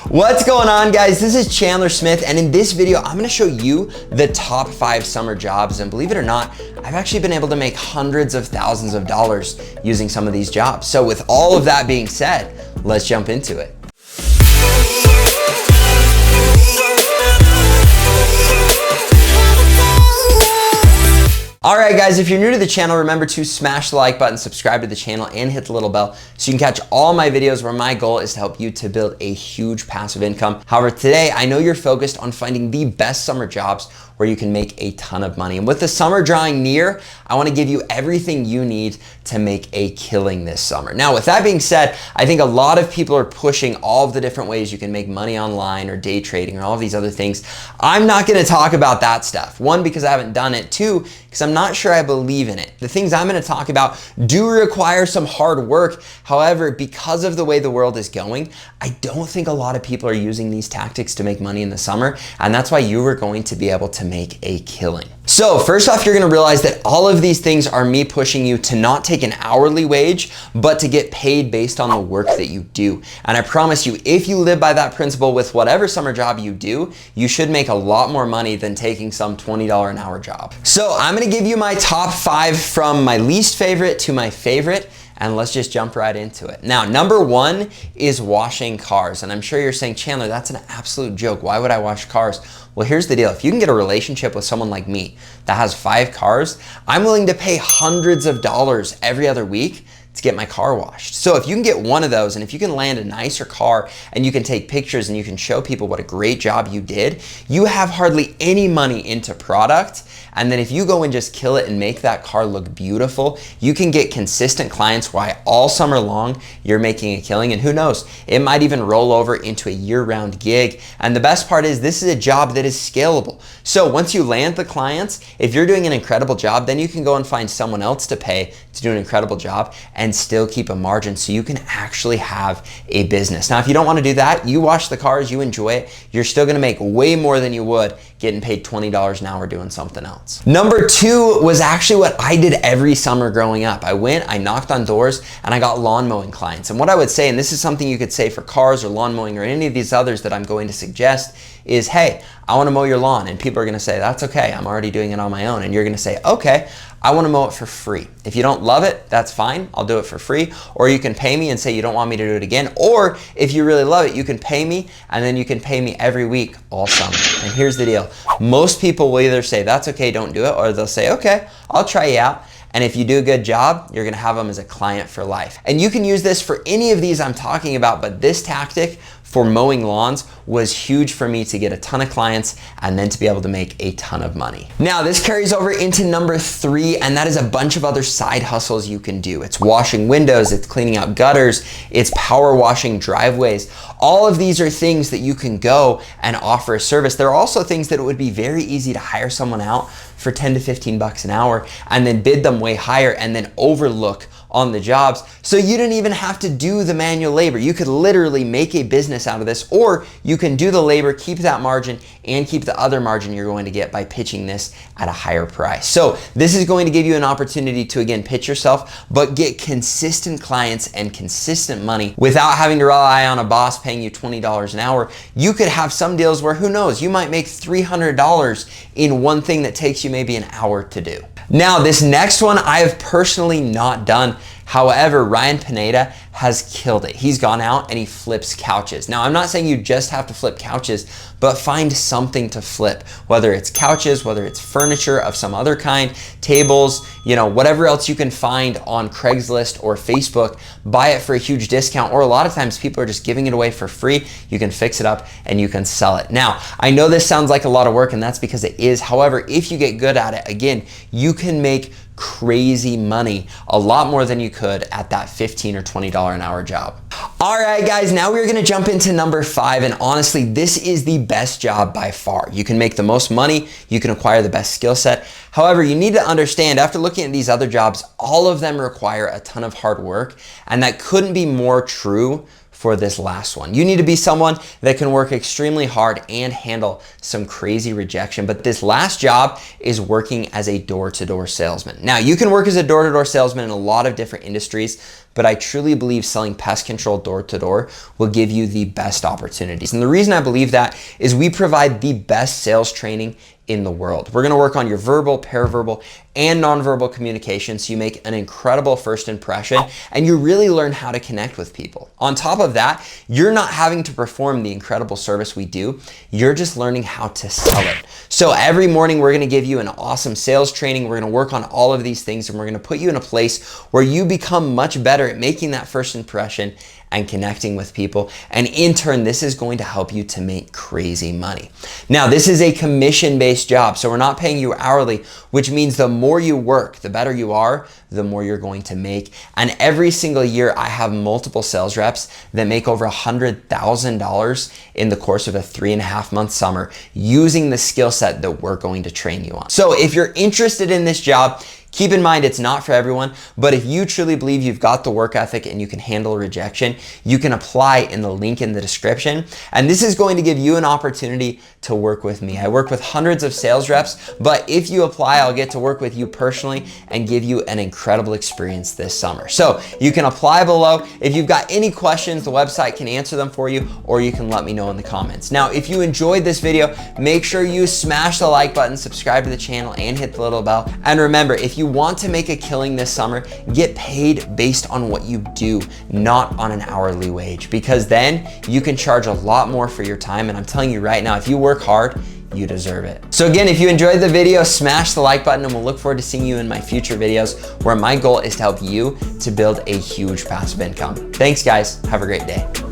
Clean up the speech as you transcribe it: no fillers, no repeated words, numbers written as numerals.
What's going on, guys? This is Chandler Smith, and in this video I'm going to show you the top 5 summer jobs. And believe it or not, I've actually been able to make hundreds of thousands of dollars using some of these jobs. So with all of that being said, let's jump into it. All right, guys, if you're new to the channel, remember to smash the like button, subscribe to the channel, and hit the little bell so you can catch all my videos where my goal is to help you to build a huge passive income. However, today, I know you're focused on finding the best summer jobs where you can make a ton of money. And with the summer drawing near, I wanna give you everything you need to make a killing this summer. Now, with that being said, I think a lot of people are pushing all of the different ways you can make money online or day trading or all of these other things. I'm not gonna talk about that stuff. One, because I haven't done it. Two, because I'm not sure I believe in it. The things I'm gonna talk about do require some hard work. However, because of the way the world is going, I don't think a lot of people are using these tactics to make money in the summer, and that's why you are going to be able to make a killing. So first off, you're gonna realize that all of these things are me pushing you to not take an hourly wage, but to get paid based on the work that you do. And I promise you, if you live by that principle with whatever summer job you do, you should make a lot more money than taking some $20 an hour job. So I'm gonna give you my top 5 from my least favorite to my favorite, and let's just jump right into it. Now, number 1 is washing cars. And I'm sure you're saying, Chandler, that's an absolute joke. Why would I wash cars? Well, here's the deal. If you can get a relationship with someone like me that has 5 cars, I'm willing to pay hundreds of dollars every other week to get my car washed. So if you can get one of those, and if you can land a nicer car and you can take pictures and you can show people what a great job you did, you have hardly any money into product. And then if you go and just kill it and make that car look beautiful, you can get consistent clients why all summer long you're making a killing. And who knows, it might even roll over into a year-round gig. And the best part is this is a job that is scalable. So once you land the clients, if you're doing an incredible job, then you can go and find someone else to pay to do an incredible job and still keep a margin so you can actually have a business. Now, if you don't want to do that, you wash the cars, you enjoy it, you're still going to make way more than you would getting paid $20 an hour doing something else. Number 2 was actually what I did every summer growing up. I knocked on doors, and I got lawn mowing clients. And what I would say, and this is something you could say for cars or lawn mowing or any of these others that I'm going to suggest, is, hey, I want to mow your lawn. And people are going to say, that's okay, I'm already doing it on my own. And you're going to say, okay, I want to mow it for free. If you don't love it, that's fine. I'll do it for free. Or you can pay me and say you don't want me to do it again. Or if you really love it, you can pay me, and then you can pay me every week all summer. And here's the deal. Most people will either say, that's okay, don't do it, or they'll say, okay, I'll try you out. And if you do a good job, you're gonna have them as a client for life. And you can use this for any of these I'm talking about, but this tactic for mowing lawns was huge for me to get a ton of clients and then to be able to make a ton of money. Now, this carries over into number 3, and that is a bunch of other side hustles you can do. It's washing windows, it's cleaning out gutters, it's power washing driveways. All of these are things that you can go and offer a service. There are also things that it would be very easy to hire someone out for 10 to 15 bucks an hour and then bid them way higher and then overlook on the jobs. So you didn't even have to do the manual labor. You could literally make a business out of this, or you can do the labor, keep that margin, and keep the other margin you're going to get by pitching this at a higher price. So this is going to give you an opportunity to, again, pitch yourself, but get consistent clients and consistent money without having to rely on a boss paying you $20 an hour. You could have some deals where, who knows, you might make $300 in one thing that takes you maybe an hour to do. Now, this next one I have personally not done. However, Ryan Pineda has killed it. He's gone out and he flips couches. Now, I'm not saying you just have to flip couches, but find something to flip, whether it's couches, whether it's furniture of some other kind, tables, whatever else you can find on Craigslist or Facebook, buy it for a huge discount, or a lot of times people are just giving it away for free. You can fix it up and you can sell it. Now, I know this sounds like a lot of work, and that's because it is. However, if you get good at it, again, you can make crazy money, a lot more than you could at that $15 or $20 an hour job. All right, guys, now we're gonna jump into number 5, and honestly, this is the best job by far. You can make the most money, you can acquire the best skill set. However, you need to understand, after looking at these other jobs, all of them require a ton of hard work, and that couldn't be more true for this last one. You need to be someone that can work extremely hard and handle some crazy rejection. But this last job is working as a door-to-door salesman. Now, you can work as a door-to-door salesman in a lot of different industries, but I truly believe selling pest control door-to-door will give you the best opportunities. And the reason I believe that is we provide the best sales training in the world. We're gonna work on your verbal, paraverbal, and nonverbal communication so you make an incredible first impression and you really learn how to connect with people. On top of that, you're not having to perform the incredible service we do, you're just learning how to sell it. So every morning we're gonna give you an awesome sales training, we're gonna work on all of these things, and we're gonna put you in a place where you become much better at making that first impression and connecting with people. And in turn, this is going to help you to make crazy money. Now, this is a commission-based job, so we're not paying you hourly, which means the more you work, the better you are, the more you're going to make. And every single year, I have multiple sales reps that make over $100,000 in the course of a 3.5-month summer using the skill set that we're going to train you on. So if you're interested in this job, keep in mind, it's not for everyone, but if you truly believe you've got the work ethic and you can handle rejection, you can apply in the link in the description. And this is going to give you an opportunity to work with me. I work with hundreds of sales reps, but if you apply, I'll get to work with you personally and give you an incredible experience this summer. So you can apply below. If you've got any questions, the website can answer them for you, or you can let me know in the comments. Now, if you enjoyed this video, make sure you smash the like button, subscribe to the channel, and hit the little bell. And remember, if you want to make a killing this summer, get paid based on what you do, not on an hourly wage, because then you can charge a lot more for your time. And I'm telling you right now, if you work hard, you deserve it. So again, if you enjoyed the video, smash the like button, and we'll look forward to seeing you in my future videos where my goal is to help you to build a huge passive income. Thanks guys, have a great day.